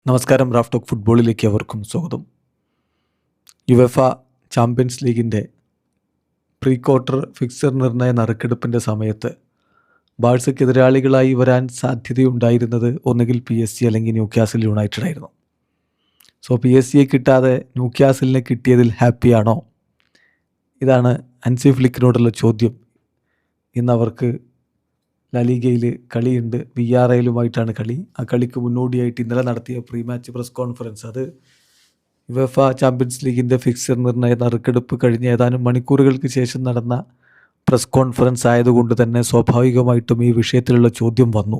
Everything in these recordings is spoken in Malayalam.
നമസ്കാരം. റാഫ് ടോക്ക് ഫുട്ബോളിലേക്ക് അവർക്കും സ്വാഗതം. യുവേഫ ചാമ്പ്യൻസ് ലീഗിൻ്റെ പ്രീ ക്വാർട്ടർ ഫിക്സർ നിർണയ നറുക്കെടുപ്പിൻ്റെ സമയത്ത് ബാഴ്സയ്ക്ക് എതിരാളികളായി വരാൻ സാധ്യതയുണ്ടായിരുന്നത് ഒന്നുകിൽ PSG അല്ലെങ്കിൽ ന്യൂക്യാസിൽ യുണൈറ്റഡ് ആയിരുന്നു. സോ PSG കിട്ടാതെ ന്യൂക്യാസിലിനെ കിട്ടിയതിൽ ഹാപ്പിയാണോ? ഇതാണ് ഹൻസി ഫ്ലിക്കിനോടുള്ള ചോദ്യം. ഇന്ന് അവർക്ക് ലാലിഗയിൽ കളിയുണ്ട്. VRLുമായിട്ടാണ് കളി. ആ കളിക്ക് മുന്നോടിയായിട്ട് ഇന്നലെ നടത്തിയ പ്രീ മാച്ച് പ്രസ് കോൺഫറൻസ്, അത് യുവേഫ ചാമ്പ്യൻസ് ലീഗിൻ്റെ ഫിക്സർ നിർണയ നറുക്കെടുപ്പ് കഴിഞ്ഞ ഏതാനും മണിക്കൂറുകൾക്ക് ശേഷം നടന്ന പ്രസ് കോൺഫറൻസ് ആയതുകൊണ്ട് തന്നെ സ്വാഭാവികമായിട്ടും ഈ വിഷയത്തിലുള്ള ചോദ്യം വന്നു.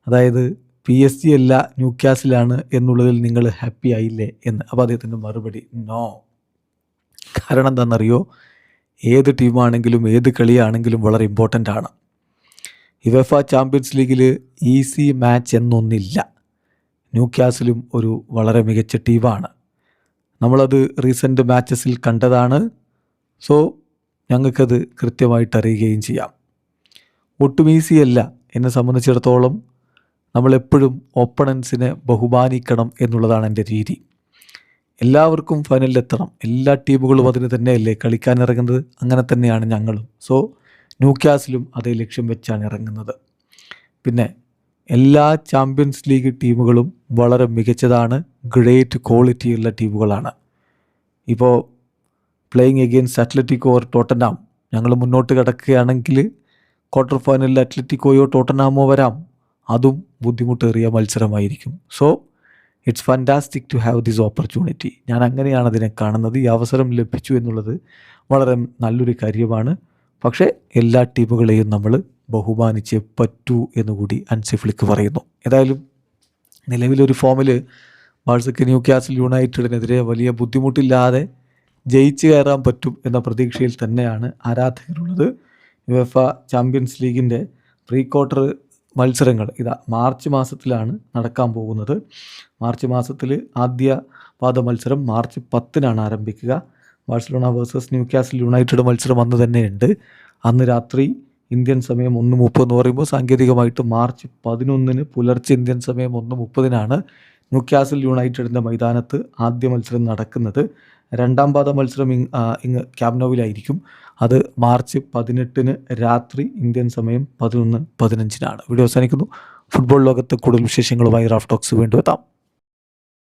അതായത് PSG അല്ല ന്യൂക്യാസിലാണ് എന്നുള്ളതിൽ നിങ്ങൾ ഹാപ്പി ആയില്ലേ എന്ന്. അപ്പോൾ അദ്ദേഹത്തിൻ്റെ മറുപടി നോ. കാരണം എന്താണെന്നറിയോ? ഏത് ടീമാണെങ്കിലും ഏത് കളിയാണെങ്കിലും വളരെ ഇമ്പോർട്ടൻ്റ് ആണ്. യുവേഫ ചാമ്പ്യൻസ് ലീഗിൽ ഈസി മാച്ച് എന്നൊന്നില്ല. ന്യൂക്യാസിലും ഒരു വളരെ മികച്ച ടീമാണ്. നമ്മളത് റീസെൻ്റ് മാച്ചസിൽ കണ്ടതാണ്. സോ ഞങ്ങൾക്കത് കൃത്യമായിട്ട് അറിയുകയും ചെയ്യാം. ഒട്ടും ഈസിയല്ല. എന്നെ സംബന്ധിച്ചിടത്തോളം നമ്മളെപ്പോഴും ഓപ്പണൻസിനെ ബഹുമാനിക്കണം എന്നുള്ളതാണ് എൻ്റെ രീതി. എല്ലാവർക്കും ഫൈനലിലെത്തണം. എല്ലാ ടീമുകളും അതിന് തന്നെയല്ലേ കളിക്കാനിറങ്ങുന്നത്. അങ്ങനെ തന്നെയാണ് ഞങ്ങളും. സോ ന്യൂക്യാസിലും അതേ ലക്ഷ്യം വെച്ചാണ് ഇറങ്ങുന്നത്. പിന്നെ എല്ലാ ചാമ്പ്യൻസ് ലീഗ് ടീമുകളും വളരെ മികച്ചതാണ്. ഗ്രേറ്റ് ക്വാളിറ്റിയുള്ള ടീമുകളാണ്. ഇപ്പോൾ playing against Atletico or Tottenham ഞങ്ങൾ മുന്നോട്ട് കിടക്കുകയാണെങ്കിൽ ക്വാർട്ടർ ഫൈനലിൽ അത്ലറ്റിക്കോയോ ടോട്ടനാമോ വരാം. അതും ബുദ്ധിമുട്ടേറിയ മത്സരമായിരിക്കും. So it's fantastic to have this opportunity. ഞാൻ അങ്ങനെയാണ് അതിനെ കാണുന്നത്. ഈ അവസരം ലഭിച്ചു എന്നുള്ളത് വളരെ നല്ലൊരു കാര്യമാണ്. പക്ഷേ എല്ലാ ടീമുകളെയും നമ്മൾ ബഹുമാനിച്ചേ പറ്റൂ എന്നുകൂടി ഹൻസി ഫ്ലിക്ക് പറയുന്നു. ഏതായാലും നിലവിലൊരു ഫോമിൽ ബാഴ്സയ്ക്ക് ന്യൂക്യാസിൽ യുണൈറ്റഡിനെതിരെ വലിയ ബുദ്ധിമുട്ടില്ലാതെ ജയിച്ചു കയറാൻ പറ്റും എന്ന പ്രതീക്ഷയിൽ തന്നെയാണ് ആരാധകരുള്ളത്. യുവേഫ ചാമ്പ്യൻസ് ലീഗിൻ്റെ പ്രീ ക്വാർട്ടർ മത്സരങ്ങൾ മാർച്ച് മാസത്തിലാണ് നടക്കാൻ പോകുന്നത്. മാർച്ച് മാസത്തിൽ ആദ്യ പാദ മത്സരം മാർച്ച് 10 ആരംഭിക്കുക. ബാഴ്സലോണ വേഴ്സസ് ന്യൂക്യാസിൽ യുണൈറ്റഡ് മത്സരം അന്ന് തന്നെയുണ്ട്. അന്ന് രാത്രി ഇന്ത്യൻ സമയം 1:30 എന്ന് പറയുമ്പോൾ സാങ്കേതികമായിട്ട് മാർച്ച് 11 പുലർച്ചെ ഇന്ത്യൻ സമയം 1:30 ന്യൂക്യാസിൽ യുണൈറ്റഡിൻ്റെ മൈതാനത്ത് ആദ്യ മത്സരം നടക്കുന്നത്. രണ്ടാം പാദ മത്സരം ഇങ്ങ് ക്യാമ്പ് നൗവിലായിരിക്കും. അത് മാർച്ച് 18 രാത്രി ഇന്ത്യൻ സമയം 11:15. വീഡിയോ അവസാനിക്കുന്നു. ഫുട്ബോൾ ലോകത്ത് കൂടുതൽ വിശേഷങ്ങളുമായി റാഫ് ടോക്സ് വീണ്ടും എത്താം.